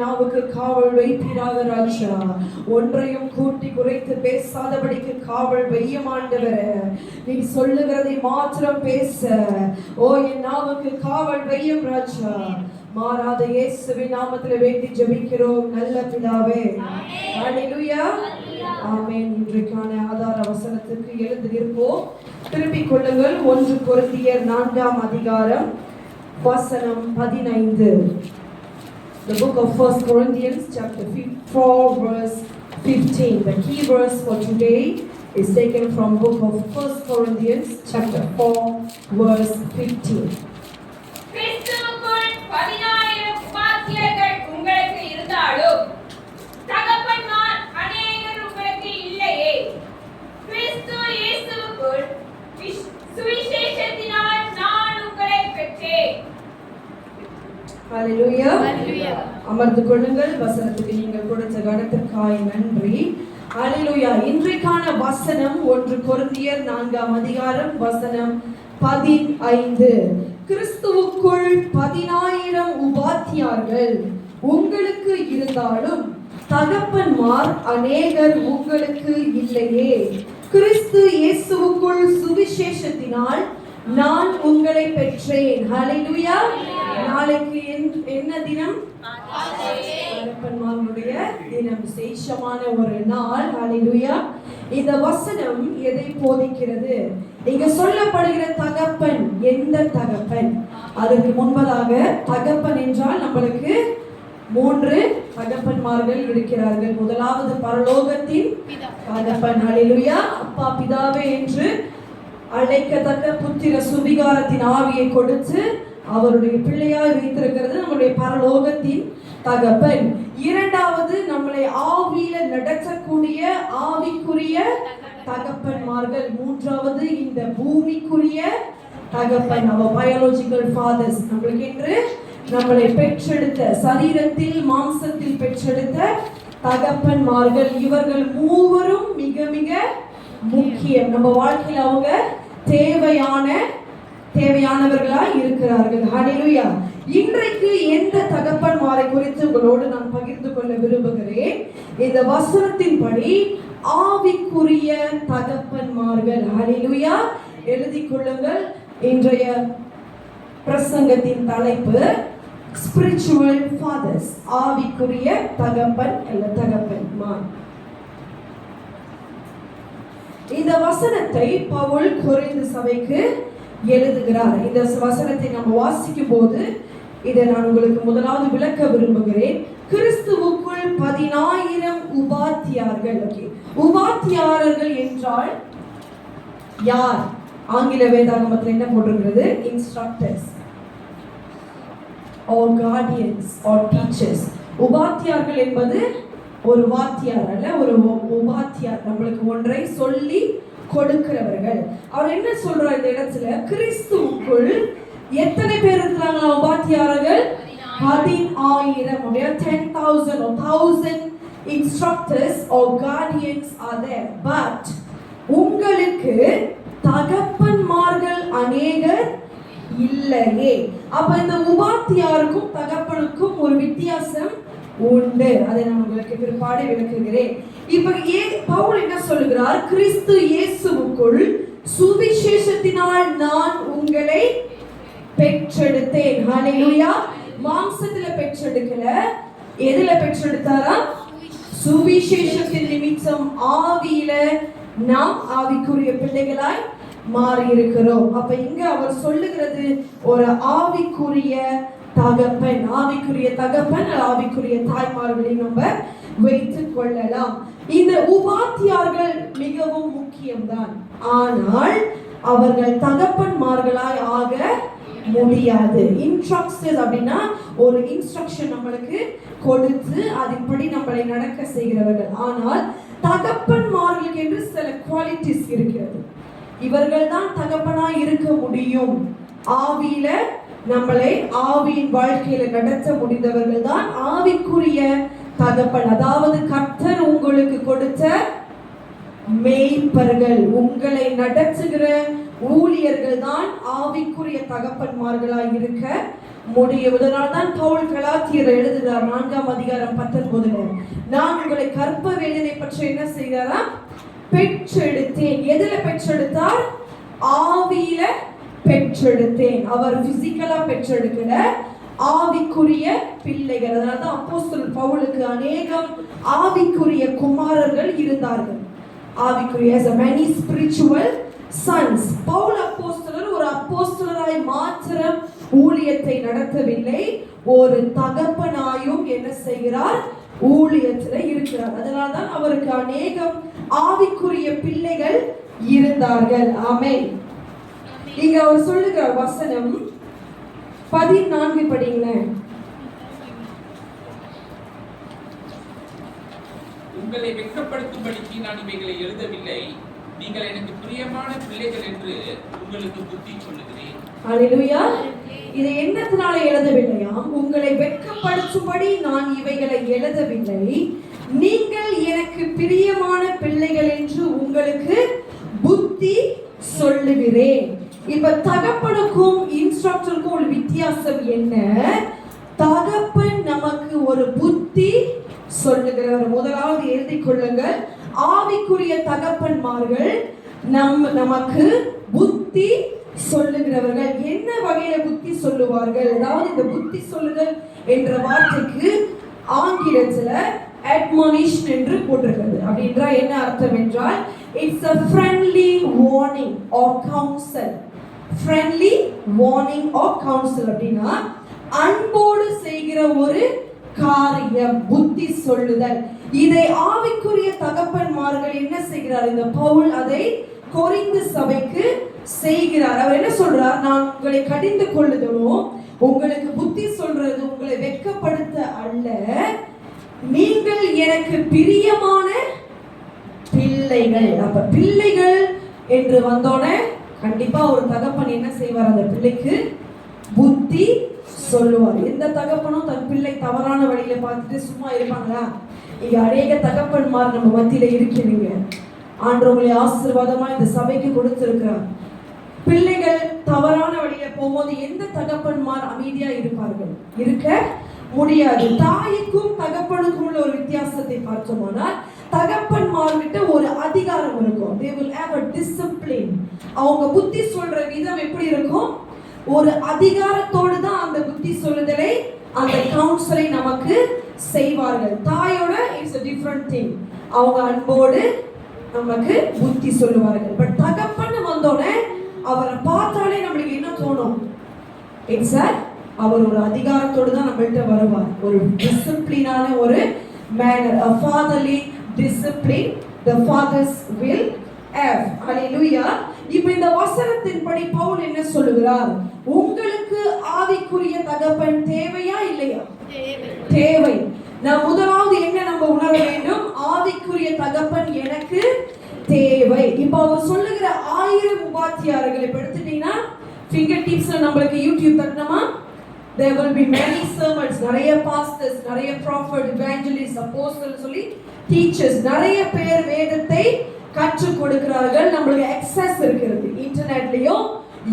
நாவுக்கு காவல் வைப்பீராக ராஜா. ஒன்றையும் கூட்டி குறைத்து பேசாதபடிக்கு காவல் வையும் ஆண்டவரே. நீ சொல்லுகிறதை மாத்திரம் பேச என் நாவுக்கு காவல் வையும் ராஜா. மாறாத இயேசுவின் நாமத்தில் வேண்டி ஜெபிக்கிறோம் நல்ல பிதாவே. ஹல்லேலூயா ஆமென். இன்றைக்கான ஆதார வசனத்துக்கு எழுந்து நிற்போம். திருப்பிக் கொள்ளுங்கள். 1 கொரிந்தியர் 4ஆம் அதிகாரம் வசனம் 15. The book of 1 Corinthians chapter 4 verse 15. The key verse for today is taken from book of 1 Corinthians chapter 4 verse 15. கிறிஸ்துவுக்குள் 10000 உபாத்தியர்கள் உங்களுக்கு இருந்தாலும் தகப்பன்மார் அநேகர் உங்களுக்கு இல்லையே. கிறிஸ்து இயேசுவுக்குள் சுவிசேஷத்தினால் நான் உங்களை பெற்றேன். ஹல்லேலூயா. அமர்ந்து கொள்ளுங்கள். வசனத்துக்கு நீங்கள் கொடுத்த கனத்திற்காக நன்றி. ஹல்லேலூயா. இன்றைக்கான வசனம் 1 கொரிந்தியர் 4ஆம் அதிகாரம் வசனம் 15. கிறிஸ்துவுக்குள் 10000 உபாத்தியார்கள் உங்களுக்கு இருந்தாலும் தகப்பன்மார் அநேகர் உங்களுக்கு இல்லையே. கிறிஸ்து இயேசுவுக்குள் சுவிசேஷத்தினால் நான் உங்களை பெற்றேன். ஹல்லேலூயா. நாளைக்கு என்ன தினம்? தகப்பன்மார்களுடைய தினம். விசேஷமான ஒரு நாள். ஹல்லேலூயா. இந்த வசனம் எதை போதிக்கிறது? இங்க சொல்லப்படுகிற தகப்பன் எந்த தகப்பன்? அதற்கு முன்பதாக தகப்பன் என்றால் நம்மளுக்கு 3 தகப்பன்மார்கள் இருக்கிறார்கள். முதலாவது பரலோகத்தின் தகப்பன். ஹல்லேலூயா. அப்பா பிதாவே என்று அழைக்கத்தக்க புத்திர சுவிகாரத்தின் ஆவியை கொடுத்து அவருடைய பிள்ளையாய் வைத்திருக்கிறது நம்முடைய பரலோகத்தின் தகப்பன். இரண்டாவது நம்மளை ஆவியில நடத்தக்கூடிய ஆவிக்குரிய தகப்பன்மார்கள். மூன்றாவது இந்த பூமிக்குரிய தகப்பன், our biological fathers. நம்மளுக்கு என்று நம்மளை பெற்றெடுத்த சரீரத்தில் மாம்சத்தில் பெற்றெடுத்த தகப்பன்மார்கள். இவர்கள் மூவரும் மிக மிக முக்கியம். நம்ம வாழ்க்கையில் அவங்க தேவையானவர்களாய் இருக்கிறார்கள். ஹல்லேலூயா. இன்றைக்கு எந்த தகப்பன்மாரை குறித்து உங்களோடு நான் பகிர்ந்து கொள்ள விரும்புகிறேன். இந்த வசனத்தின்படி ஆவிக்குரிய தகப்பன்மார்கள். ஹல்லேலூயா. எழுதிக் கொள்ளுங்கள். இன்றைய பிரசங்கத்தின் தலைப்பு ஸ்பிரிச்சுவல் ஃபாதர்ஸ். ஆவிக்குரிய தகப்பன் அல்ல தகப்பன்மார். இந்த வசனத்தை பவுல் கொரிந்து சபைக்கு எழுதுகிறார். இந்த வசனத்தை நம்ம வாசிக்கும் போது இதை நான் உங்களுக்கு முதலாவது விளக்க விரும்புகிறேன். கிறிஸ்துவுக்குள் 10000 உபாத்தியார்கள். உபாத்தியாரர்கள் என்றால் யார்? ஆங்கில வேதாகமத்தில் என்ன போட்டிருக்கிறது? Instructors or guardians or teachers. உபாத்தியார்கள் என்பது ஒரு வாத்தியார் அல்ல, ஒரு உபாத்தியார். நம்மளுக்கு ஒன்றை சொல்லி கொடுக்கிறவர்கள். அவர் என்ன சொல்றார் இந்த இடத்துல? கிறிஸ்துவுக்குள் எத்தனை பேர் இருக்கிறாங்க உபாத்தியார்கள்? 10000. 10,000 or 1000 instructors or guardians are there. But உங்களுக்கு தகப்பன்மார்கள் அநேகர் இல்லையே. அப்ப இந்த உபாத்தியாருக்கும் தகப்பனுக்கும் ஒரு வித்தியாசம் உண்டு. அதை நான் உங்களுக்கு பிற்பாடு விளக்குகிறேன். இப்ப பவுல் என்ன சொல்லுகிறார்? கிறிஸ்து இயேசுவுக்குள் சுவிசேஷத்தினால் நான் உங்களை பெற்றெடுத்தேன். ஹல்லேலூயா. மாம்சத்துல பெற்றெடுக்கல, எதுல பெற்றெடுத்தாரா? சுவிசேஷத்தின் நிமித்தம் ஆவியில நாம் ஆவிக்குரிய பிள்ளைகளாய் மாறி இருக்கிறோம். அப்ப இங்க அவர் சொல்லுகிறது ஒரு ஆவிக்குரிய தகப்பன். ஆவிக்குரிய தகப்பன், ஆவிக்குரிய தாய்மார்களை நம்ம வைத்துக் கொள்ளலாம். இந்த உபாத்தியார்கள் மிகவும் முக்கியம்தான். ஆனால் அவர்கள் தகப்பன்மார்களாய் ஆக முடியாது. இன்ஸ்ட்ரக்டர்ஸ் அப்படின்னா ஒரு இன்ஸ்ட்ரக்ஷன் நம்மளுக்கு கொடுத்து அதன்படி நம்மளை நடக்க செய்கிறவர்கள். ஆனால் தகப்பன்மார்களுக்கு என்று சில குவாலிட்டிஸ் இருக்கிறது. இவர்கள் தான் தகப்பனாய் இருக்க முடியும். ஆவியில நம்மளை ஆவியின் வாழ்க்கையில நடத்த முடிந்தவர்கள் தான் ஆவிக்குரிய தகப்பன். அதாவது கர்த்தர் உங்களுக்கு கொடுத்த மேய்ப்பர்கள், உங்களை நடத்துகிற ஊழியர்கள் தான் ஆவிக்குரிய தகப்பன்மார்களாய் இருக்க முடியும். இதனால் தான் பவுல் கலாத்தியர் எழுதுகிறார் 4ஆம் அதிகாரம் 19. நான் உங்களை கற்ப வேதனை பற்றி என்ன செய்கிறாரா? பெற்றெடுத்தேன். எதுல பெற்றெடுத்தார்? ஆவியில பெற்றெடுத்தேன். அவர் பிசிக்கலா பெற்றெடுக்கல, ஆவிக்குரிய பிள்ளைகள். அதனால தான் அப்போஸ்தலர் பவுலுக்கு அநேகம் ஆவிக்குரிய குமாரர்கள் இருந்தார்கள். ஆவிக்குரிய as many spiritual sons. Pavul அப்போஸ்தலர் ஒரு அப்போஸ்தலராய் மாத்திரம் ஊழியத்தை நடத்தவில்லை, ஒரு தகப்பனாயும் என்ன செய்கிறார்? ஊழியத்தில் இருக்கிறார். அதனால தான் அவருக்கு அநேகம் ஆவிக்குரிய பிள்ளைகள் இருந்தார்கள். ஆமென். இங்க அவர் சொல்லுகிறார் வசனம் 14 படிங்களேன். உங்களை வெட்கப்படுத்தும்படிக்கு நான் இவைகளை எழுதவில்லை, நீங்கள் எனக்கு பிரியமான பிள்ளைகள் என்று உங்களுக்கு புத்தி சொல்லுகிறேன். ஹல்லேலூயா. இதை என்னத்தினால எழுதவில்லையாம்? உங்களை வெட்கப்படுத்தும்படி நான் இவைகளை எழுதவில்லை, நீங்கள் எனக்கு பிரியமான பிள்ளைகள் என்று உங்களுக்கு புத்தி சொல்லுகிறேன். இப்ப தகப்பனுக்கும் இன்ஸ்ட்ரக்டருக்கும் ஒரு வித்தியாசம் என்ன? தகப்பன் நமக்கு ஒரு புத்தி சொல்லுகிறவர். முதலாவது எழுதிக் கொள்ளுங்கள், ஆவிக்குரிய தகப்பன்மார்கள் நமக்கு புத்தி சொல்லுகிறவர்கள். என்ன வகையில புத்தி சொல்லுவார்கள்? அதாவது இந்த புத்தி சொல்லுதல் என்ற வார்த்தைக்கு ஆங்கிலத்துல admonition என்று போட்டிருக்கிறது. அப்படின்றா என்ன அர்த்தம் என்றால், it's a friendly warning or counsel. friendly warning or counsel அப்படின்னா அன்போடு செய்கிற ஒரு காரியம், புத்தி சொல்லுதல். இதை ஆவிக்குரிய தகப்பன்மார்கள் என்ன செய்கிறார்? இந்த பவுல் அதை கொரிந்து சபைக்கு செய்கிறார். அவர் என்ன சொல்றார்? நான் உங்களை கடிந்து கொள்ளுதலும் உங்களுக்கு புத்தி சொல்றது உங்களை வெட்கப்படுத்த அல்ல, நீங்கள் எனக்கு பிரியமான பிள்ளைகள். அப்ப பிள்ளைகள் என்று வந்தோடனே கண்டிப்பா ஒரு தகப்பன் என்ன செய்வார்? அந்த பிள்ளைக்கு புத்தி சொல்லுவார். எந்த தகப்பனும் தன் பிள்ளை தவறான வழியில பார்த்துட்டு சும்மா இருப்பாங்களா? இங்க அநேக தகப்பன்மார் நம்ம மத்தியில இருக்கிறீங்க. ஆண்டவர் உங்களை ஆசீர்வாதமா இந்த சபைக்கு கொடுத்திருக்கிறார். பிள்ளைகள் தவறான வழியில போகும்போது எந்த தகப்பன்மார் அமைதியா இருப்பார்கள்? இருக்க முடியாது. தாய்க்கும் தகப்பனுக்கும் உள்ள ஒரு வித்தியாசத்தை பார்த்தோம்னா, தகப்பன்மார்கிட்ட ஒரு அதிகாரம் இருக்கும். they will have a discipline. அவங்க புத்தி சொல்ற விதம் எப்படி இருக்கும்? ஒரு அதிகாரத்தோடு தான் அந்த புத்தி சொல்லுதலை, அந்த கவுன்சிலை நமக்கு செய்வார்கள். தாயோட இட்ஸ் a different thing. அவங்க அன்போடு நமக்கு புத்தி சொல்லுவார்கள். பட் தகப்பன் வந்தோடனே அவரை பார்த்தாலே நம்மளுக்கு என்ன தோணும்? இட்ஸ் அவர் ஒரு அதிகாரத்தோடு தான் நம்மள்கிட்ட வருவார். ஒரு டிசிப்ளினான ஒரு manner, a fatherly discipline the fathers will have. Hallelujah. இப்போ இந்த வசனத்தின்படி பவுல் என்ன சொல்லுகிறார்? உங்களுக்கு ஆவிக்குரிய தகப்பன் தேவையா இல்லையா? தேவை. நான் முதலாவது என்ன நம்ம உணர வேண்டும்? ஆவிக்குரிய தகப்பன் எனக்கு தேவை. இப்போ அவர் சொல்லுகிற 1000 உபாத்தியாரர்களை எடுத்துட்டீங்கன்னா, ஃபிங்கர் டிப்ஸ்ல நம்மளுக்கு YouTube தட்டணுமா? there will be many sermons. நிறைய pastors, நிறைய prophet, evangelist, apostle சொல்லி teachers, நிறைய பேர் வேதத்தை கற்றுக் கொடுக்கிறார்கள். நம்மளுக்கு access இருக்கிறது இன்டர்நெட்லயும்,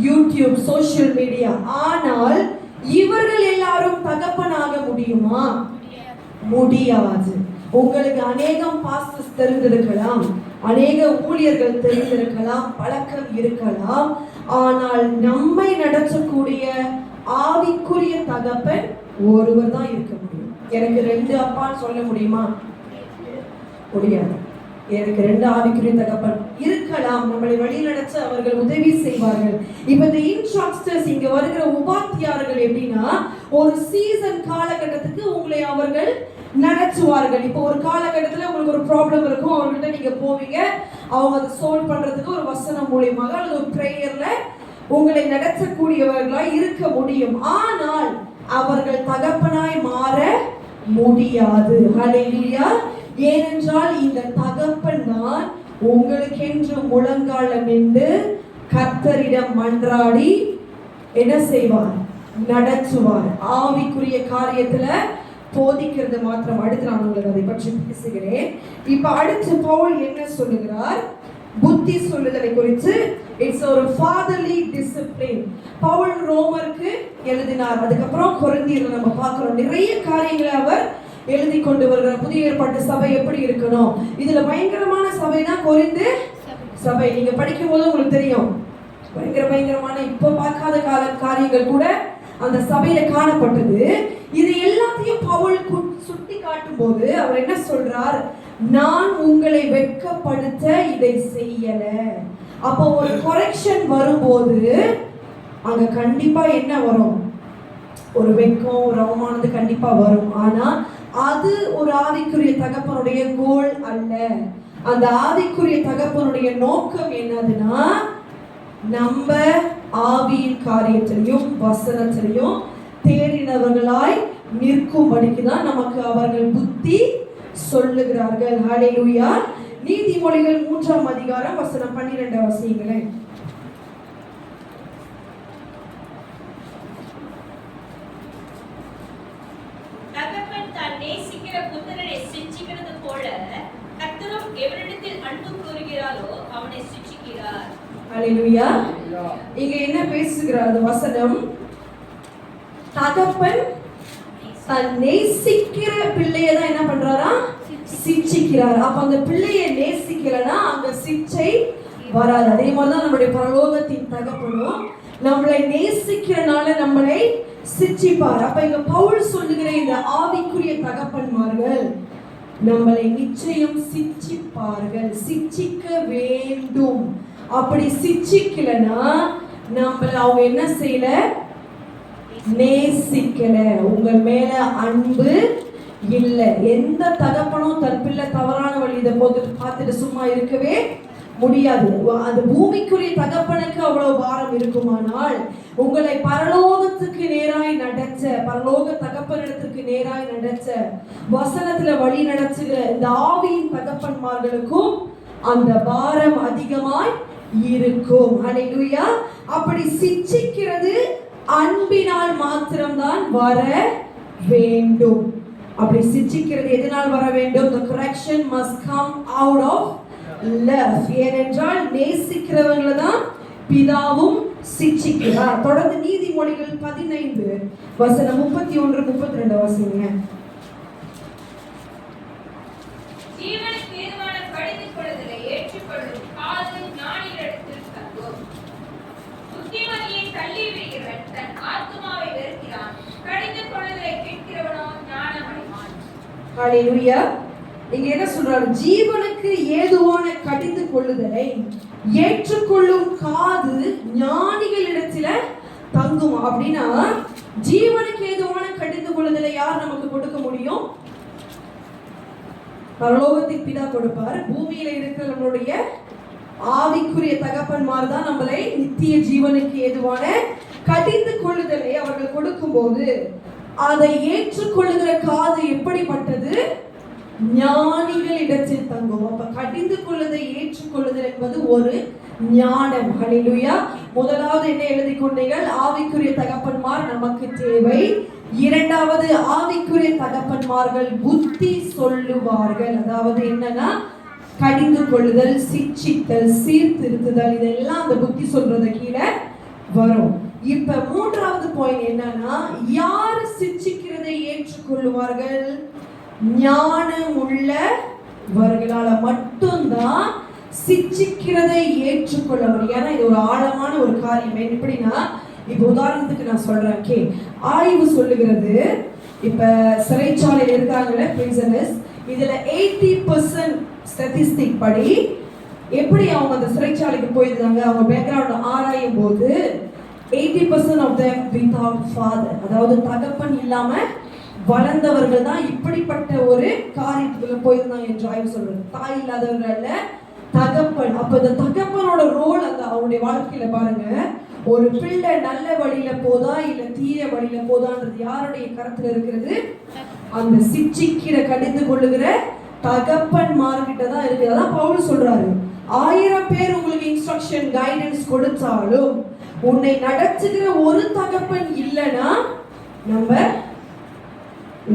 யூடியூப், சோஷியல் மீடியா. ஆனால் இவர்கள் எல்லாரும் தகப்பனாக முடியுமா? முடியாது. உங்களுக்கு அநேகம் பாஸ்டர்ஸ் தெரிந்திருக்கலாம், அநேக ஊழியர்கள் தெரிந்திருக்கலாம், பழக்கம் இருக்கலாம். ஆனால் நம்மை நடத்தக்கூடிய ஆவிக்குரிய தகப்பன் ஒருவர் தான் இருக்க முடியும். எனக்கு 2 அப்பான்னு சொல்ல முடியுமா? முடியாது. எனக்கு 2 ஆவிக்குரிய தகப்பன் இருக்கலாம், நம்மளை வழி நடத்த அவர்கள் உதவி செய்வார்கள். இப்ப இந்த இன்ஸ்ட்ரக்டர்ஸ், இங்க வருகிற உபாத்தியார்கள் எப்படின்னா, ஒரு சீசன் காலகட்டத்துக்கு உங்களை அவர்கள் நடத்துவார்கள். இப்போ ஒரு காலகட்டத்தில் உங்களுக்கு ஒரு ப்ராப்ளம் இருக்கும், அவர்கிட்ட நீங்க போவீங்க, அவங்க அதை சால்வ் பண்றதுக்கு ஒரு வசனம் மூலியமாக அல்லது ஒரு பிரேயர்ல உங்களை நடத்தக்கூடியவர்களாய் இருக்க முடியும். ஆனால் அவர்கள் தகப்பனாய் மாற முடியாது. ஹல்லேலூயா. ஏனென்றால் இந்த தகப்பன் தான் உங்களுக்கென்று முழங்கால நின்று கர்த்தரிடம் மன்றாடி என்ன செய்வார்? நடத்துவார். ஆவிக்குரிய காரியத்துல போதிக்கிறது மாத்திரம். அடுத்து நான் உங்களுக்கு அதை பற்றி பேசுகிறேன். இப்ப அடுத்து பவுல் என்ன சொல்லுகிறார்? புத்தி சொல்லுதலை குறித்து. இட்ஸ் ஒரு ஃபாதர்லி டிசிப்ளின். பவுல் ரோமருக்கு எழுதினார். அதுக்கப்புறம் கொரிந்தியர்ல நம்ம பார்க்கிறோம் நிறைய காரியங்களை அவர் எழுதி கொண்டு வருகிறார். புதிய ஏற்பாட்டு சபை எப்படி இருக்கணும், இதுல பயங்கரமான சபை தான் கொரிந்து சபை. நீங்க படிக்கும் போது உங்களுக்கு தெரியும் பயங்கரமான இப்ப பார்க்காத காரியங்கள் கூட அந்த சபையில காணப்பட்டது. இது எல்லாத்தையும் பவுல் சுட்டி காட்டும் போது அவர் என்ன சொல்றார், நான் உங்களை வெட்கப்படுத்த இதை செய்யல. அப்போ ஒரு கரெக்ஷன் வரும்போது அங்க கண்டிப்பா என்ன வரும், ஒரு வெட்கம், ஒரு அவமானது கண்டிப்பா வரும். ஆனா அது ஒரு ஆவிக்குரிய தகப்பனுடைய கோல் அல்ல. அந்த ஆவிக்குரிய தகப்பனுடைய நோக்கம் என்னதுன்னா, நம்ம ஆவியின் காரியத்திலையும் வசனத்திலையும் தேறினவர்களாய் நிற்கும்படிக்கு தான் நமக்கு அவர்கள் புத்தி சொல்லுகிறார்கள். ஹல்லேலூயா. நீதிமொழிகள் 3ஆம் அதிகாரம் வசனம் 12 வாசியுங்களேன். தகப்பன் தான் நேசிக்கிற புத்திரனை சிட்சிக்கிறது போல கர்த்தரும் எவரிடத்தில் அன்பு கூறுகிறாரோ அவனை சிட்சிக்கிறார். ஹல்லேலூயா. இங்க என்ன பேசுகிறார் அந்த வசனம், தகப்பன் தான் நேசிக்கிற பிள்ளையை தான் என்ன பண்றாரா, சிட்சிக்கிறார். அப்ப அந்த பிள்ளையை நேசிக்கலனா அங்க சிட்சை வராது. அதே மாதிரிதான் நம்முடைய பரலோகத்தின் தகப்பனும் நம்மளை நேசிக்கிறனால நம்மளை சிட்சிப்பார். அப்ப இங்க பவுல் சொல்லுகிற இந்த ஆவிக்குரிய தகப்பன்மார்கள் நம்மளை நிச்சயம் சிட்சிப்பார்கள், சிட்சிக்க வேண்டும். அப்படி சிட்சிக்கலனா நம்மள அவங்க என்ன செய்யல, நேசிக்கல, உங்கள் மேல அன்பு இல்ல. எந்த தகப்பனும் தன் பிள்ளை தவறான வழியில போட்டு பார்த்துட்டு சும்மா இருக்கவே முடியாது. அந்த பூமிக்குரிய தகப்பனுக்கு அவ்வளவு பாரம் இருக்குமானால் உங்களை பரலோகத்துக்கு நேராய் நடச்ச, பரலோக தகப்பனிடத்துக்கு நேராய் நடச்ச, வசனத்துல வழி நடத்துகிற இந்த ஆவியின் தகப்பன்மார்களுக்கும் அந்த பாரம் அதிகமாய் இருக்கும். ஹல்லேலூயா. அப்படி சிட்சிக்கிறது அன்பினால் மாத்திரம்தான் வர வேண்டும். அப்படி சிட்சிக்கிறது எதனால் வர வேண்டும்? The correction must come out of love. ஏனென்றால் நேசிக்கிறவங்களை தான் பிதாவும் சிட்சிக்கிறார். தொடர்ந்து நீதிமொழிகள் 15 வசனம் 31 32 வாசிங்க. ஜீவனுக்கு ஏதுவான கடிந்து கொள்ளுதலை ஏற்றுக்கொள்ளும் காது ஞானிகளிடத்தில் தங்கும். புத்திமதியை தள்ளி விடுகிறவன் தன் ஆத்துமாவை வெறுக்கிறான். கடிந்து கொள்ளுதலை கேட்கிறவனோ ஞானமடைவான். ஹல்லேலூயா. இங்க என்ன சொல்றாரு, ஜீவனுக்கு ஏதுவான கடிந்து கொள்ளுதலை ஏற்றுக்கொள்ளும் காது ஞானிகளிடத்துல தங்கும். அப்படின்னா ஜீவனுக்கு ஏதுவான கடிந்து கொள்ளுதலை யார் நமக்கு கொடுக்க முடியும்? பரலோகத்தின் பிதா கொடுப்பார். பூமியில இருக்கிற நம்மளுடைய ஆவிக்குரிய தகப்பன்மார் தான் நம்மளை நித்திய ஜீவனுக்கு ஏதுவான கடிந்து கொள்ளுதலை அவர்கள் கொடுக்கும் போது அதை ஏற்றுக்கொள்ளுகிற காது எப்படிப்பட்டது? ஞானிகளிடத்தில் தங்கும். அப்ப கடிந்து கொள்ளுதை ஏற்றுக்கொள்ளுதல் என்பது ஒரு ஞானம். ஹல்லேலூயா. முதலாவது என்ன எழுதி கொண்டீர்கள்? ஆவிக்குரிய தகப்பன்மார் நமக்கு தேவை. இரண்டாவது, ஆவிக்குரிய தகப்பன்மார்கள் புத்தி சொல்லுவார்கள். அதாவது என்னன்னா, கடிந்து கொள்ளுதல், சிட்சித்தல், சீர்திருத்துதல், இதெல்லாம் அந்த புத்தி சொல்றத கீழே வரும். இப்ப மூன்றாவது பாயிண்ட் என்னன்னா, யார் சிட்சிக்கிறதை ஏற்றுக்கொள்ளுவார்கள்? ஞானம் உள்ளவர்களால மட்டும்தான் சிட்சிக்கிறதை ஏற்றுக்கொள்ள முடியும். ஏன்னா இது ஒரு ஆழமான ஒரு காரியம். எப்படின்னா, இப்ப உதாரணத்துக்கு நான் சொல்றேன், ஓகே, ஆய்வு சொல்லுகிறது, இப்ப சிறைச்சாலையில் இருக்காங்கல்ல பிரிசனர்ஸ், இதுல 80% ஸ்டாட்டிஸ்டிக் படி எப்படி அவங்க அந்த சிறைச்சாலைக்கு போயிருந்தாங்க, அவங்க பேக்ரவுண்ட் ஆராயும் போது 80% of them without father, அதாவது தகப்பன் இல்லாம வளர்ந்தவர்கள் தான் இப்படிப்பட்ட ஒரு காரியத்துக்குள்ள போயிருந்தாங்க என்று ஆய்வு சொல்றது. தாய் இல்லாதவர்கள தகப்பன். அப்ப இந்த தகப்பனோட ரோல் அந்த அவனுடைய வாழ்க்கையில பாருங்க, ஒரு பிள்ளை நல்ல வழியில போதா இல்ல தீய வழியில போதான்றது யாருடைய கருத்துல இருக்கிறது? அந்த சிட்சிக்கிற கடிந்து கொள்ளுகிற தகப்பன்மார்கிட்ட தான் இருக்கு. அதான் பவுல் சொல்றாரு, 1000 பேர் உங்களுக்கு இன்ஸ்ட்ரக்ஷன் கைடன்ஸ் கொடுத்தாலும் உன்னை நடத்துகிற ஒரு தகப்பன் இல்லைன்னா நம்ம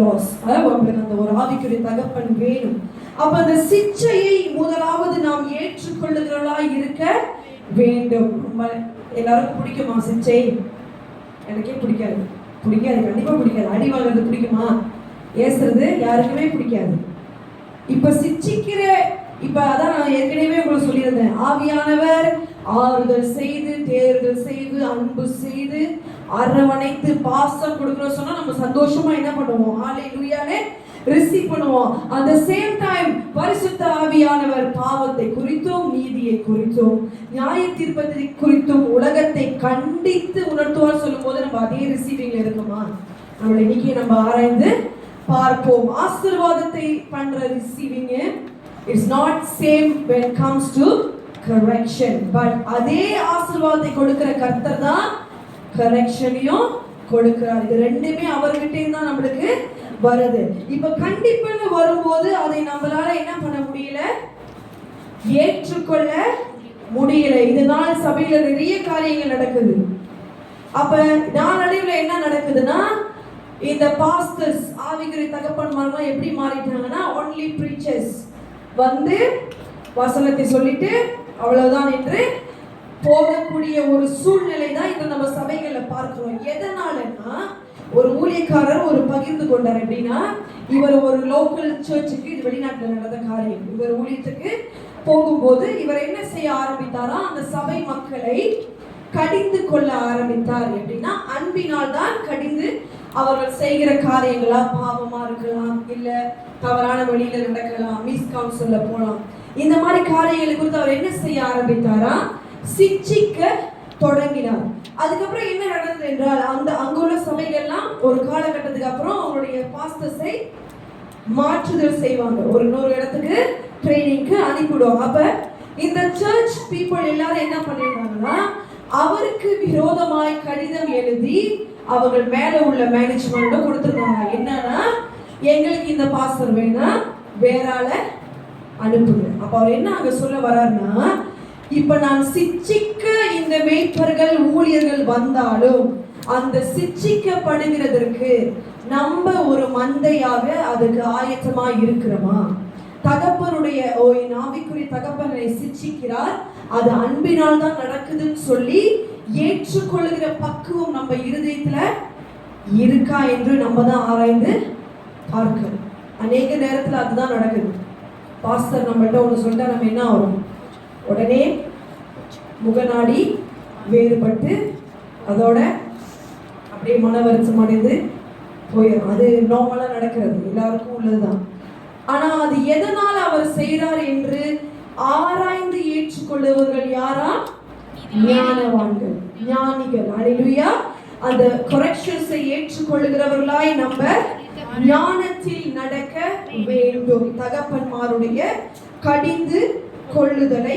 லாஸ். அதாவது உங்களுக்கு அந்த ஒரு ஆவிக்குரிய தகப்பன் வேணும். அப்ப அந்த சிச்சையை முதலாவது நாம் ஏற்றுக்கொள்ளுகிறவர்களாய் இருக்க வேண்டும். எல்லாருக்கும் பிடிக்குமா சிச்சை? எனக்கே பிடிக்காது. கண்டிப்பா பிடிக்காது. அடி வாங்குறது பிடிக்குமா? ஏசுறது யாருக்குமே பிடிக்காது. இப்ப சிச்சிக்கிற அதான் நான் ஏற்கனவே உங்களுக்கு சொல்லியிருந்தேன். ஆவியானவர் ஆறுதல் செய்து, தேர்தல் செய்து, அன்பு செய்து, அரவணைத்து, பாசம் கொடுக்கணும் சொன்னா நம்ம சந்தோஷமா என்ன பண்ணுவோம்? ஹalleluyaனே ரிசீவ் பண்ணுவோம். அந்த சேம் டைம் பரிசுத்த ஆவியானவர் பாவத்தை குறித்தும், நீதியை குறித்தும், நியாய தீர்ப்பதை குறித்தும் உலகத்தை கண்டித்து உணர்த்துவார் சொல்லும் போது நம்ம அதே ரிசீவிங்ல இருக்குமா? நம்ம இன்னைக்கு நம்ம ஆராய்ந்து பார்ப்போம். ஆசீர்வாதத்தை பண்ற receiving it's not same when it comes to correction, but அதே ஆசீர்வாதத்தை கொடுக்கிற கர்த்தர் தான் கரெக்ஷனையும் கொடுக்கிறார். இது ரெண்டுமே அவர்கிட்டே தான் நம்மளுக்கு வருது. இப்ப கண்டிப்பான வரும்போது அதை நம்மளால என்ன பண்ண முடியல? ஏற்றுக்கொள்ள முடியல. இதனால சபையில நிறைய காரியங்கள் நடக்குது. அப்ப நாளடைவுல என்ன நடக்குதுன்னா, இந்த பாஸ்டர்ஸ் ஆவிக்குரிய தகப்பன்மார்கள் எப்படி மாறிட்டாங்கன்னா, only preachers வந்து வசனத்தை சொல்லிட்டு அவ்வளவுதான் என்று போகக்கூடிய ஒரு சூழ்நிலை தான் இதை நம்ம சபைகள்ல பார்க்கிறோம். எதனாலன்னா, ஒரு ஊழியக்காரர் ஒரு பகிர்ந்து கொண்டார். எப்படின்னா, இவர் ஒரு லோக்கல் சர்ச்சுக்கு, இது வெளிநாட்டில் நடந்த காரியம், இவர் ஊழியத்துக்கு போகும்போது இவர் என்ன செய்ய ஆரம்பித்தாரா, அந்த சபை மக்களை கடிந்து கொள்ள ஆரம்பித்தார். எப்படின்னா, அன்பினால் தான் கடிந்து, அவர்கள் செய்கிற காரியங்களா பாவமா இருக்கலாம், இல்ல தவறான வழியில நடக்கலாம், மிஸ் கவுன்சில்ல போலாம், இந்த மாதிரி காரியங்களை குறித்து அவர் என்ன செய்ய ஆரம்பித்தாரா, சிட்சிக்க தொடங்கினார். அதுக்கப்புறம் என்ன நடந்தது என்றால், அங்குள்ள சபைகள்லாம் ஒரு காலகட்டத்துக்கு அப்புறம் அவங்களுடைய பாஸ்டர்ஸை மாற்றுதல் செய்வாங்க, ஒரு இன்னொரு இடத்துக்கு ட்ரைனிங்க்கு அனுப்பிடுவாங்க. அப்ப இந்த சர்ச் பீப்புள் எல்லாரும் என்ன பண்ணிருந்தாங்கன்னா, அவருக்கு விரோதமாய் கடிதம் எழுதி அவர்கள் மேல உள்ள மேனேஜ்மெண்ட்டை கொடுத்துருக்காங்க. என்னன்னா, எங்களுக்கு இந்த பாஸ்டர் வேணா, வேற ஆளை அனுப்புங்க. அப்ப அவர் என்ன அங்க சொல்ல வர்றாருன்னா, இப்ப நான் சிட்சிக்க இந்த மேய்ப்பர்கள் ஊழியர்கள் வந்தாலும் அந்த சிட்சிக்கப்படுகிறதற்கு நம்ம ஒரு மந்தையாக அதுக்கு ஆயத்தமா இருக்கிறோமா? தகப்பனுடைய ஆவிக்குரிய தகப்பனை சிட்சிக்கிறார், அது அன்பினால் தான் நடக்குதுன்னு சொல்லி ஏற்றுக்கொள்ளுகிற பக்குவம் நம்ம இருதயத்துல இருக்கா என்று நம்ம தான் ஆராய்ந்து பார்க்கணும். அநேக நேரத்துல அதுதான் நடக்குது. பாஸ்டர் நம்மள்ட்ட ஒன்று சொல்லிட்டா நம்ம என்ன ஆகும்? உடனே முகநாடி வேறுபட்டு அதோட அப்படியே மன வருத்தம் அடைந்து போயிடும். அது நார்மலா நடக்கிறது, எல்லாருக்கும் உள்ளதுதான். ஆனா அது எதனால் அவர் செய்கிறார் என்று ஆராய்ந்து ஏற்றுக்கொள்ளுவர்கள் யாரா? ஞானவான்கள், ஞானிகள். ஹல்லேலூயா. அந்த கரெக்ஷன்ஸை ஏற்றுக்கொள்ளுகிறவர்களாய் நம்ம ஞானத்தில் நடக்க வேண்டும். தகப்பன்மாருடைய கடிந்து கொள்ளுதலை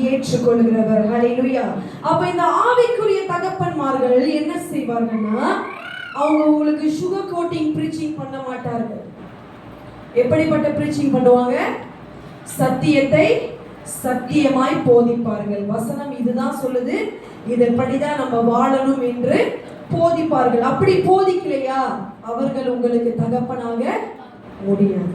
ஏற்றுக்கொள்கிறவர். ஹல்லேலூயா. அப்ப இந்த ஆவிக்குரிய தகப்பன்மார்கள் என்ன செய்வாங்கன்னா, அவங்க உங்களுக்கு சுகர் கோட்டிங் பிரீச்சிங் பண்ண மாட்டார்கள். எப்படிப்பட்ட பிரீச்சிங் பண்ணுவாங்க? சத்தியத்தை சத்தியமாய் போதிப்பார்கள். வசனம் இதுதான் சொல்லுது, இதன்படிதான் நம்ம வாழணும் என்று போதிப்பார்கள். அப்படி போதிக்கலையா, அவர்கள் உங்களுக்கு தகப்பனாக முடியாது.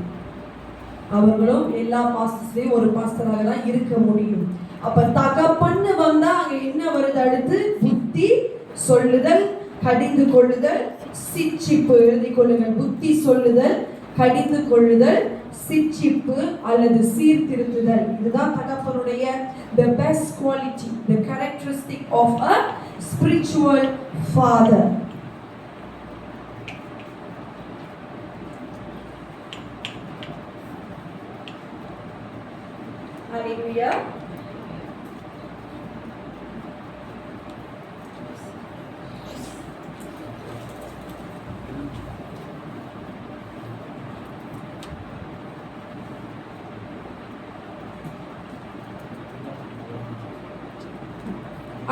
அவர்களும் எல்லா பாஸ்டர்ஸ்லயும் ஒரு பாஸ்டராக தான் இருக்க முடியும். அப்ப தகப்பன்னு வந்தா அங்க என்ன வருது? அடுத்து புத்தி சொல்லுதல், கடிந்து கொள்ளுதல், சிட்சிப்பு. எழுதி கொள்ளுங்கள். புத்தி சொல்லுதல், கடிந்து கொள்ளுதல், சிட்சிப்பு அல்லது சீர்திருத்துதல். இதுதான் தகப்பனுடைய the best quality, the characteristic of a spiritual father. Hallelujah.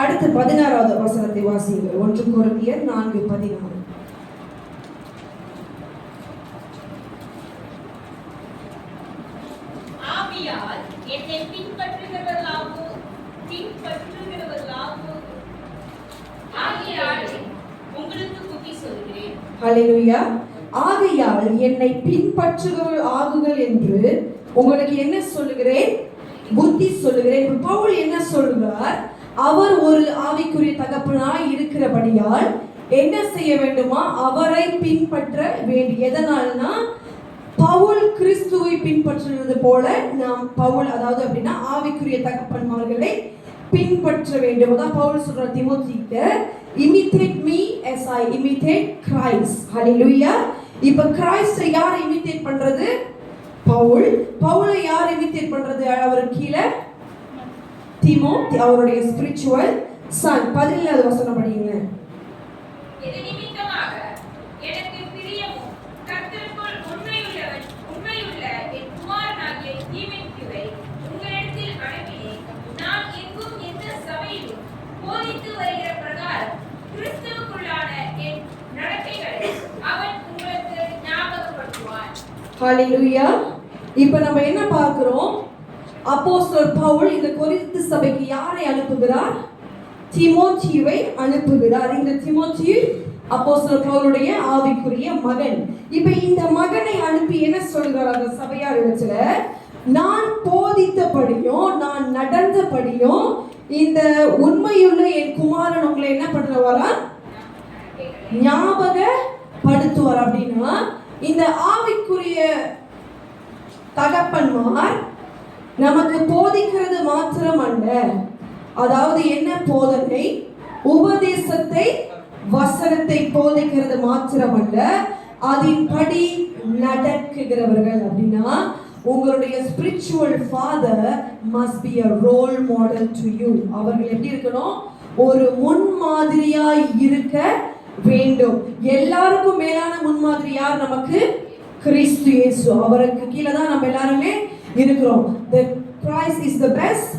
அடுத்து 16வது வசனத்தை வாசியுங்கள். 1 கொரிந்தியர் 4:16. ஆவியால் என்னை பின்பற்றுகிறவர்களாகோ ஆகியால் உங்களுக்கு புத்தி சொல்கிறேன். ஹல்லேலூயா. ஆகையால் என்னை பின்பற்றுகிறவர்கள் ஆகுங்கள் என்று உங்களுக்கு என்ன சொல்லுகிறேன்? புத்தி சொல்லுகிறேன். இப்ப பவுல் என்ன சொல்றார்? அவர் ஒரு ஆவிக்குரிய தகப்பனாய் இருக்கிறபடியால் என்ன செய்ய வேண்டுமா? அவரை பின்பற்ற வேண்டும். எதனால்னா பவுல் கிறிஸ்துவை பின்பற்றுவது போல நாம் பவுல், அதாவது அப்படின்னா ஆவிக்குரிய தகப்பன்மார்களை பின்பற்ற வேண்டும். அதான் பவுல் சொல்ற தீமோத்தேயுக்கு, imitate me as I imitate Christ. ஹalleluya. இப்ப கிறிஸ்தை யார் இமிட்டேட் பண்றது? பவுல். பவுலை யார் இமிட்டேட் பண்றது? அவர் கீழே தீமோத்தி, அவருடைய ஸ்பிரிச்சுவல் சன். 17வது வசனம் படிங்க. இது நிமித்தமாக எனக்கு பிரியமும் கர்த்தருக்குள் உண்மையுள்ள என் குமாரனாகிய தீமோத்தேயுவை உங்களிடத்தில் அனுப்பினேன். நான் எங்கும் எந்த சபையிலும் போதித்து வருகிற பிரகாரம் கிறிஸ்துவுக்குள்ளான என் நடக்கைகளை அவன் உங்களுக்கு ஞாபகப்படுத்துவான். ஹalleluya. இப்போ நம்ம என்ன பார்க்கிறோம்? அப்போஸ்தலர் பவுல் இந்த கொரிந்து சபைக்கு யாரை அனுப்புகிறார்? தீமோத்தேயுவை அனுப்புகிறார். இந்த தீமோத்தேயு அப்போஸ்தலர் பவுலுடைய ஆவிக்குரிய மகன். இப்போ இந்த மகனை அனுப்பி என்ன சொல்கிறார் அந்த சபையார் இடத்துல? நான் போதித்தபடியும் நான் நடந்தபடியும் இந்த உண்மையுள்ள என் குமாரன் உங்களை என்ன பண்ணுவாரா? ஞாபகப்படுத்துவார். அப்படின்னா இந்த ஆவிக்குரிய தகப்பன்மார் நமக்கு போதிக்கிறது மாத்திரம் அல்ல, அதாவது என்ன போதனை? உபதேசத்தை, வசனத்தை போதிக்கிறது மாத்திரம் அல்ல, அதன்படி நடக்குகிறவர்கள். அப்படின்னா உங்களுடைய spiritual father must be a role model to you. அவர்கள் எப்படி இருக்கணும்? ஒரு முன்மாதிரியாய் இருக்க வேண்டும். எல்லாருக்கும் மேலான முன்மாதிரி யார் நமக்கு? கிறிஸ்து இயேசு. அவருக்கு கீழே தான் நம்ம எல்லாருமே இருக்கிறோம். The Christ is the best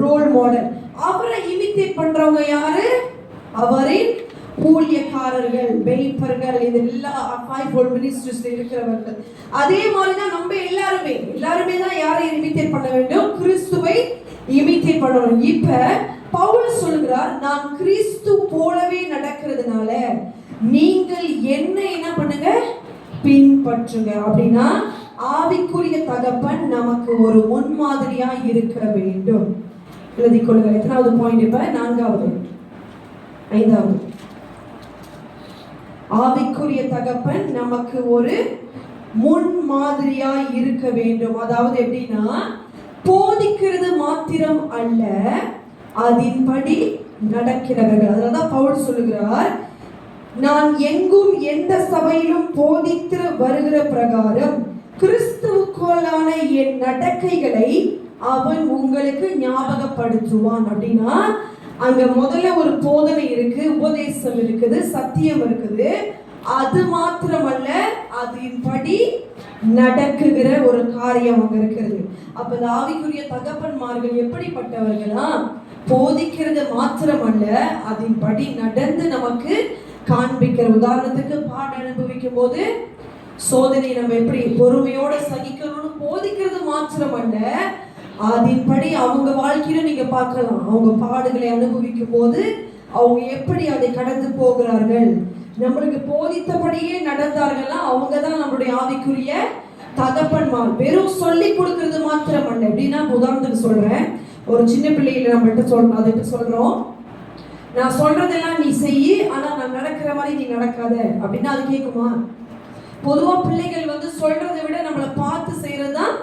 role model. அவரை இமிட்டேட் பண்றவங்க யாரு? அவரின் ஊழியக்காரர்கள், மேய்ப்பர்கள், இது எல்லா fivefold ministries இருக்கிறவர்கள். அதே மாதிரி தான் நம்ம எல்லாருமே தான் யாரை இமிட்டேட் பண்ண வேண்டும்? கிறிஸ்துவை இமிட்டேட் பண்ணணும். இப்ப பவுல் சொல்கிறார், நான் கிறிஸ்து போலவே நடக்கிறதுனால நீங்கள் என்ன பண்ணுங்க? பின்பற்றுங்க. அப்படின்னா ஆவிக்குரிய தகப்பன் நமக்கு ஒரு முன்மாதிரியா இருக்க வேண்டும். எழுதிக் கொள்ளுங்கள். எத்தனாவது பாயிண்ட்? இப்ப 4வது 5வது. ஆவிக்குரிய தகப்பன் நமக்கு ஒரு முன்மாதிரியா இருக்க வேண்டும். அதாவது எப்படின்னா போதிக்கிறது மாத்திரம் அல்ல, அதன்படி நடக்கிறவர்கள். அதனாலதான் பவுல் சொல்லுகிறார், நான் எங்கும் எந்த சபையிலும் போதித்து வருகிற பிரகாரம் கிறிஸ்துவுக்குள்ளான என் நடக்கைகளை அவன் உங்களுக்கு ஞாபகப்படுத்துவான். அப்படின்னா அங்க முதல்ல ஒரு போதனை இருக்கு, உபதேசம் இருக்குது, சத்தியம் இருக்குது. அது மாத்திரமல்ல, அதன்படி நடக்குகிற ஒரு காரியம் அங்க இருக்கிறது. அப்ப இந்த ஆவிக்குரிய தகப்பன்மார்கள் எப்படிப்பட்டவர்களா? போதிக்கிறது மாத்திரமல்ல, அதன்படி நடந்து நமக்கு காண்பிக்கிற. உதாரணத்துக்கு பாட அனுபவிக்கும் போது சோதனை நம்ம எப்படி பொறுமையோட சகிக்கணும்னு போதிக்கிறது மாத்திரமல்ல, அதன்படி அவங்க வாழ்க்கையில நீங்க பார்க்கலாம். அவங்க பாடுகளை அனுபவிக்கும் போது அவங்க எப்படி அதை கடந்து போகிறார்கள். நம்மளுக்கு போதித்தபடியே நடந்தார்கள்னா அவங்க தான் நம்மளுடைய ஆவிக்குரிய தகப்பன்மார். வெறும் சொல்லி கொடுக்கறது மாத்திரமல்ல. எப்படின்னா உதாரணத்துக்கு சொல்றேன், ஒரு சின்ன பிள்ளைகளை நம்மள்ட்ட சொல்றோம், அதை சொல்றோம், நான் சொல்றதெல்லாம் நீ செய்யி, ஆனா நான் நடக்கிற மாதிரி நீ நடக்காத அப்படின்னா அது கேட்குமா? பொதுவா பிள்ளைகள் சொல்றதை விட நம்மளை பார்த்து செய்யறது தான்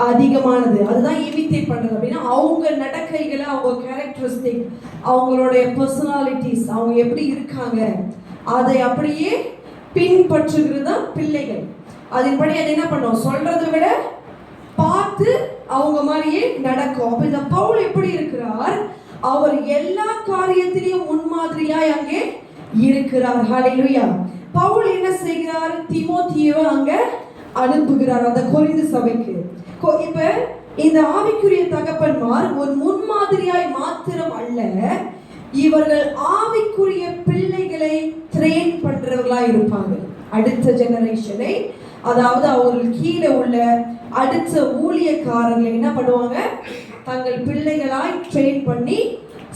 அதிகமானது. அதுதான் இமிட்டேட் பண்றது. அப்படின்னா அவங்க நடக்கைகளை, அவங்க கேரக்டரிஸ்டிக், அவங்களுடைய பர்சனாலிட்டிஸ், அவங்க எப்படி இருக்காங்க, அதை அப்படியே பின்பற்றுகிறது தான் பிள்ளைகள். அதன்படி அது என்ன பண்ணும்? சொல்றதை விட பார்த்து அவங்க மாதிரியே நடக்கும். அப்ப இந்த பவுல் எப்படி இருக்கிறார்? அவர் எல்லா காரியத்திலையும் முன்மாதிரியாய் அங்கே இருக்கிறார். ஹல்லேலூயா. பவுல் என்ன செய்கிறார்? தீமோத்தேயுவை அங்க அனுப்புகிறார் அந்த கொரிந்து சபைக்கு. இப்ப இந்த ஆவிக்குரிய தகப்பன்மார் ஒரு முன்மாதிரியாய் மாத்திரம் அல்ல, இவர்கள் ஆவிக்குரிய பிள்ளைகளை ட்ரெயின் பண்றவர்களா இருப்பாங்க. அடுத்த ஜெனரேஷனை, அதாவது அவர்கள் கீழே உள்ள அடுத்த ஊழியக்காரர்களை என்ன பண்ணுவாங்க? தங்கள் பிள்ளைகளாய் ட்ரெயின் பண்ணி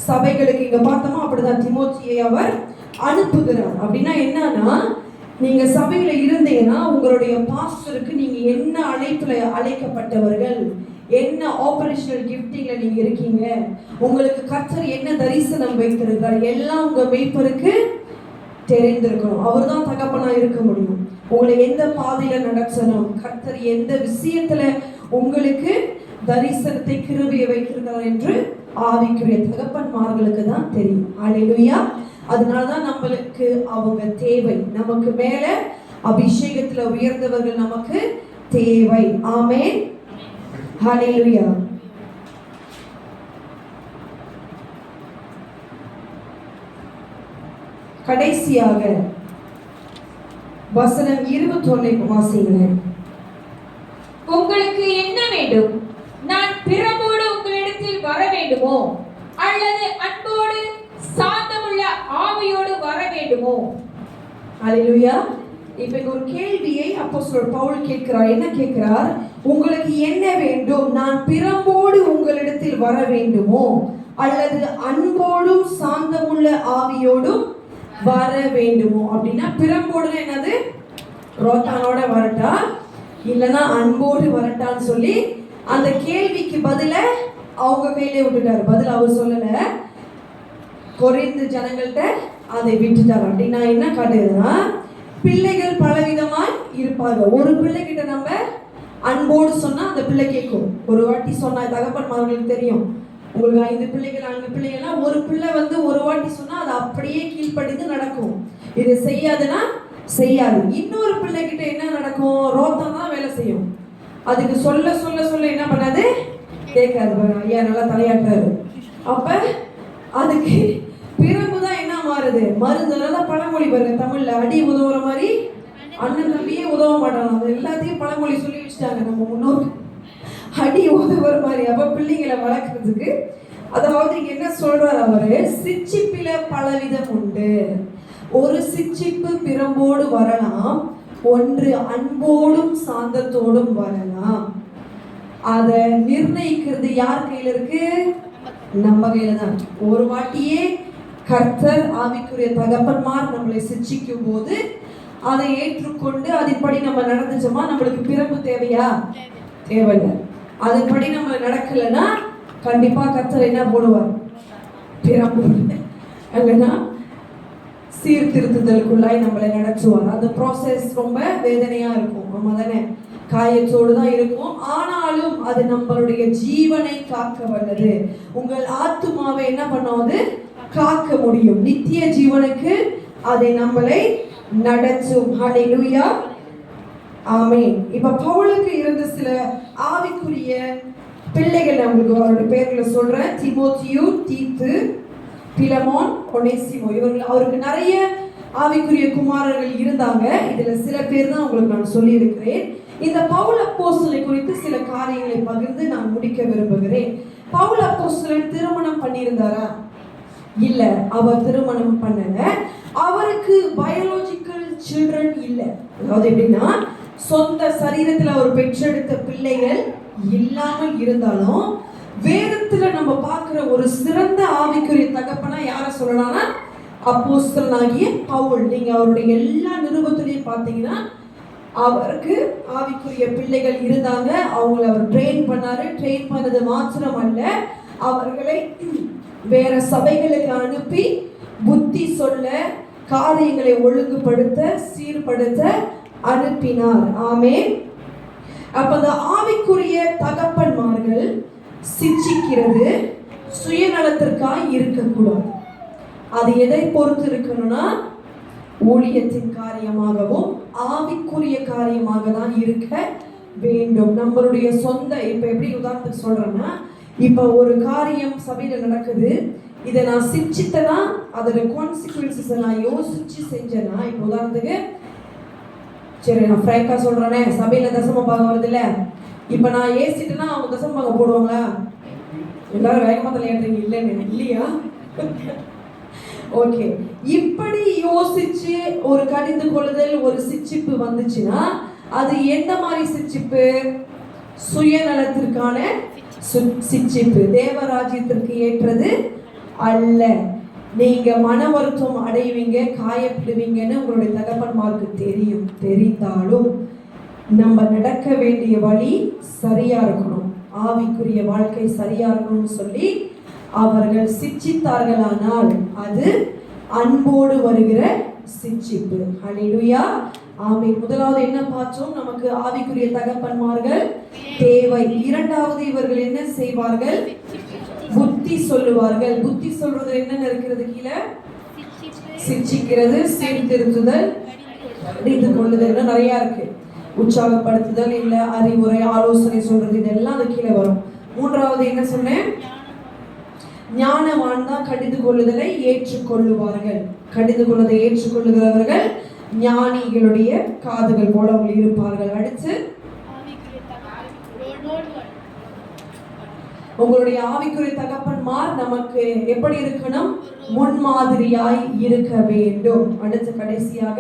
சபைகளுக்கு, இங்க பார்த்தோமா அப்படிதான் தீமோத்தேயுவை அவர் அனுப்புகிறார். அப்படின்னா என்னன்னா நீங்க சபையில இருந்தீங்கன்னா உங்களுடைய பாஸ்டருக்கு நீங்க என்ன அழைப்புல அழைக்கப்பட்டவர்கள், என்ன ஆபரேஷனல் கிஃப்டிங்ல நீங்க இருக்கீங்க, உங்களுக்கு கர்த்தர் என்ன தரிசனம் வைத்திருக்கிறார், எல்லாம் உங்க மேய்ப்பருக்கு தெரிந்திருக்கணும். அவர் தான் தகப்பனா இருக்க முடியும். உங்களை எந்த பாதையில நடத்தணும், கர்த்தர் எந்த விஷயத்துல உங்களுக்கு தரிசனத்தை கிருபையை வைத்திருக்கிறார் என்று ஆவிக்குரிய தகப்பன்மார்களுக்கு தான் தெரியும். அல்லேலூயா. அதனாலதான் நம்மளுக்கு அவங்க தேவை. நமக்கு மேல அபிஷேகத்துல உயர்ந்தவர்கள் நமக்கு தேவை. ஆமென். ஹல்லேலூயா. கடைசியாக வசனம் 21 வாசிங்க. உங்களுக்கு என்ன வேண்டும்? நான் பிரம்போடு உங்களிடத்தில் வர வேண்டுமோ, அல்லது அன்போடு சாந்தமுள்ள ஆவியோடு வர வேண்டுமோ? அல்லேலூயா. இப்ப ஒரு கேள்வியை அப்போஸ்தலர் பவுல் கேட்கிறார். என்ன கேட்கிறார்? உங்களுக்கு என்ன வேண்டும்? நான் பிரம்போடு உங்களிடத்தில் வர வேண்டுமோ, அல்லது அன்போடும் சாந்தமுள்ள ஆவியோடும் வர வேண்டுமோ? அப்படின்னா பிரம்போடு என்னது? ரோத்தானோட வரட்டா, இல்லைன்னா அன்போடு வரட்டான்னு சொல்லி அந்த கேள்விக்கு பதில அவங்க கையிலே விட்டுட்டாரு. பதில் அவர் சொல்லல, கொரிந்து ஜனங்கள்கிட்ட அதை விட்டுட்டார். அப்படின்னா என்ன காட்டுதுன்னா, பிள்ளைகள் பலவிதமாய் இருப்பாங்க. ஒரு பிள்ளைகிட்ட நம்ம அன்போடு சொன்னா அந்த பிள்ளை கேட்கும். ஒரு வாட்டி சொன்னா தகப்பன்மார்களுக்கு தெரியும். உங்களுக்கு 5 பிள்ளைகள் 4 பிள்ளைகள்னா ஒரு பிள்ளை ஒரு வாட்டி சொன்னா அது அப்படியே கீழ்ப்படிந்து நடக்கும். இது செய்யாதுன்னா செய்யாது. இன்னொரு பிள்ளை கிட்ட என்ன நடக்கும்? ரோத்தம் தான் வேலை செய்யும். அதுக்கு சொல்ல சொல்ல சொல்ல என்ன பண்ணாது? கேட்காது. ஐயா நல்லா தலையாட்டாரு. அப்ப அதுக்கு பிறகுதான் என்ன மாறுது? மருந்துனால பழமொழி பாருங்க, தமிழ்ல அடி உதவுற மாதிரி அண்ணன் தம்பியே உதவ மாட்டாங்க. அது எல்லாத்தையும் பழமொழி சொல்லி வச்சுட்டாங்க நம்ம முன்னோர். அடி உதவுற மாதிரி. அப்ப பிள்ளைங்களை வளர்க்கறதுக்கு, அதாவது இங்க என்ன சொல்றாரு அவரு? சிச்சிப்பில பலவிதம் உண்டு. ஒரு சிச்சிப்பு பிரம்போடு வரலாம், ஒன்று அன்போடும் சாந்தத்தோடும் வரலாம். அதை நிர்ணயிக்கிறது யார் கையில இருக்கு? நம்ம கையில தான். ஒரு வாட்டியே கர்த்தர் ஆவிக்குரிய தகப்பன்மார் நம்மளை சிச்சிக்கும் போது அதை ஏற்றுக்கொண்டு அதன்படி நம்ம நடந்துச்சோமா நம்மளுக்கு பிறப்பு தேவையா? தேவையில்லை. அதன்படி நம்ம நடக்கலைன்னா கண்டிப்பா கர்த்தர் என்ன போடுவார்? பிறப்பு இல்லைன்னா சீர்திருத்துதலுக்குள்ளாய் நம்மளை நடத்துவார். அந்த ப்ராசஸ் ரொம்ப வேதனையா இருக்கும். நம்ம தானே காயத்தோடு தான் இருக்கும். ஆனாலும் அது நம்மளுடைய ஜீவனை காக்க வல்லது. உங்கள் ஆத்துமாவை என்ன பண்ணும்? அது காக்க முடியும். நித்திய ஜீவனுக்கு அதை நம்மளை நடத்தும். ஹல்லேலூயா. ஆமென். இப்ப பவுலுக்கு இருந்த சில ஆவிக்குரிய பிள்ளைகள் நம்மளுக்கு அவருடைய பேர்களை சொல்றேன். தீமோத்தேயு, தீத்து, பிலமோன், ஒனேசிமோ. இவர்கள் அவருக்கு நிறைய ஆவிக்குரிய குமாரர்கள் இருந்தாங்க. இதுல சில பேர் தான் உங்களுக்கு நான் சொல்லி இருக்கிறேன். இந்த பவுல் அப்போஸ்தலனை குறித்து சில காரியங்களை பகிர்ந்து நான் முடிக்க விரும்புகிறேன். பவுல் அப்போஸ்தலன் திருமணம் பண்ணியிருந்தாரா? இல்ல, அவர் திருமணம் பண்ணல. அவருக்கு பயாலஜிக்கல் சில்ட்ரன் இல்ல. அதாவது எப்படின்னா, சொந்த சரீரத்துல அவர் பெற்றெடுத்த பிள்ளைகள் இல்லாமல் இருந்தாலும் வேதத்துல நம்ம பார்க்கிற ஒரு சிறந்த ஆவிக்குரிய தகப்பனா யார சொல்லலாம்னா அப்போஸ்தலனாகிய பவுல். நீங்க அவருடைய எல்லா நிருபத்திலையும் பார்த்தீங்கன்னா அவருக்கு ஆவிக்குரிய பிள்ளைகள் இருந்தாங்க. அவங்களை அவர் ட்ரெயின் பண்ணாரு. ட்ரெயின் பண்ணது மாத்திரம் அல்ல, அவர்களை வேற சபைகளுக்கு அனுப்பி புத்தி சொல்ல, காரியங்களை ஒழுங்குபடுத்த, சீர்படுத்த அனுப்பினார். ஆமென். அப்ப அந்த ஆவிக்குரிய தகப்பன்மார்கள் சிச்சிக்கிறது சுயநலத்திற்காக இருக்கக்கூடாது. அது எதை பொறுத்து இருக்கணும்னா ஊழியத்தின் காரியமாகவும் ஆவிக்குரிய காரியமாக தான் இருக்க வேண்டும். நம்மளுடைய சொந்த, இப்ப எப்படி உதாரணத்துக்கு சொல்றேன்னா, இப்ப ஒரு காரியம் சபையில நடக்குது, இதை நான் சிச்சிட்டேன்னா அதோட கான்சிக்வன்சஸ் நான் யோசிச்சு செஞ்சேன்னா, இப்ப உதாரணத்துக்கு சரி நான் ஃப்ரேங்கா சொல்றேனே, சபையில தசம பாகம் வருது இல்ல, இப்ப நான் ஏசிட்டேன்னா அவங்க தசம பாகம் போடுவாங்களா? எல்லாரும் வேகமா தலையாடுறீங்க. இல்லைன்னு இல்லையா? ஓகே. இப்படி யோசிச்சு ஒரு கடிந்து கொள்ளுதல், ஒரு சிச்சிப்பு வந்துச்சுன்னா அது எந்த மாதிரி சிச்சிப்பு? சுயநலத்திற்கான சிச்சிப்பு, தேவராஜ்யத்திற்கு ஏற்றது அல்ல. நீங்க மன வருத்தம் அடைவீங்க, காயப்படுவீங்கன்னு உங்களுடைய தகப்பன்மாருக்கு தெரியும். தெரிந்தாலும் நம்ம நடக்க வேண்டிய வழி சரியா இருக்கணும், ஆவிக்குரிய வாழ்க்கை சரியா இருக்கணும்னு சொல்லி அவர்கள் சிட்சித்தார்களானால் அது அன்போடு வருகிற சிட்சிப்பு. ஹல்லேலூயா, ஆமென். முதலாவது என்ன பார்த்தோம்? நமக்கு ஆவிக்குரிய தகப்பன்மார்கள் தேவை. இரண்டாவது, இவர்கள் என்ன செய்வார்கள்? புத்தி சொல்லுவார்கள். புத்தி சொல்றது என்னன்னு இருக்கிறது கீழே? சிட்சிக்கிறது, சீர்திருத்துதல், கடிந்து கொள்ளுதல், நிறைய இருக்கு. உற்சாகப்படுத்துதல், இல்ல அறிவுரை, ஆலோசனை சொல்றது, இதெல்லாம் அது கீழே வரும். மூன்றாவது என்ன சொன்னேன்? ஞானவான் தான் கடிந்து கொள்ளுதலை ஏற்றுக்கொள்ளுவார்கள். கடிந்து கொள்வதை ஏற்றுக்கொள்ளுகிறவர்கள் ஞானிகளுடைய காதுகள் போல அவங்க இருப்பார்கள். அடுத்து உங்களுடைய ஆவிக்குரிய தகப்பன்மார் நமக்கு எப்படி இருக்கணும்? முன்மாதிரியாய் இருக்க வேண்டும். அடுத்து கடைசியாக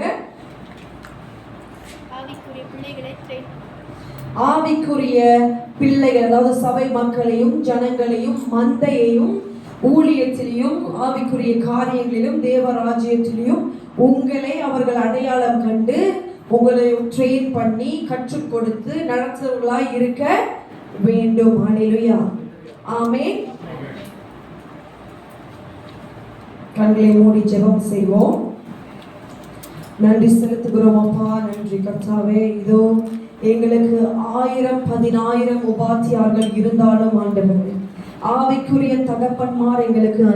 ஆவிக்குரிய பிள்ளைகள், அதாவது சபை மக்களையும் ஜனங்களையும் மந்தையையும் ஊழியத்திலையும் ஆவிக்குரிய காரியங்களிலும் தேவராஜ்யத்திலையும் உங்களை அவர்கள் அடையாளம் கண்டு உங்களை ட்ரெயின் பண்ணி கற்றுக் கொடுத்து நடத்துவர்களாய் இருக்க வேண்டும். ஹல்லேலூயா, ஆமென். கண்களை மூடி ஜெபம் செய்வோம். நன்றி செலுத்துகிறோம் அப்பா. நன்றி கர்த்தாவே. இதோ எங்களுக்கு 1000 10,000 உபாத்தியார்கள் இருந்தாலும் ஆண்டவரே, ஆவிக்குரிய தகப்பன்மார் எங்களுக்கு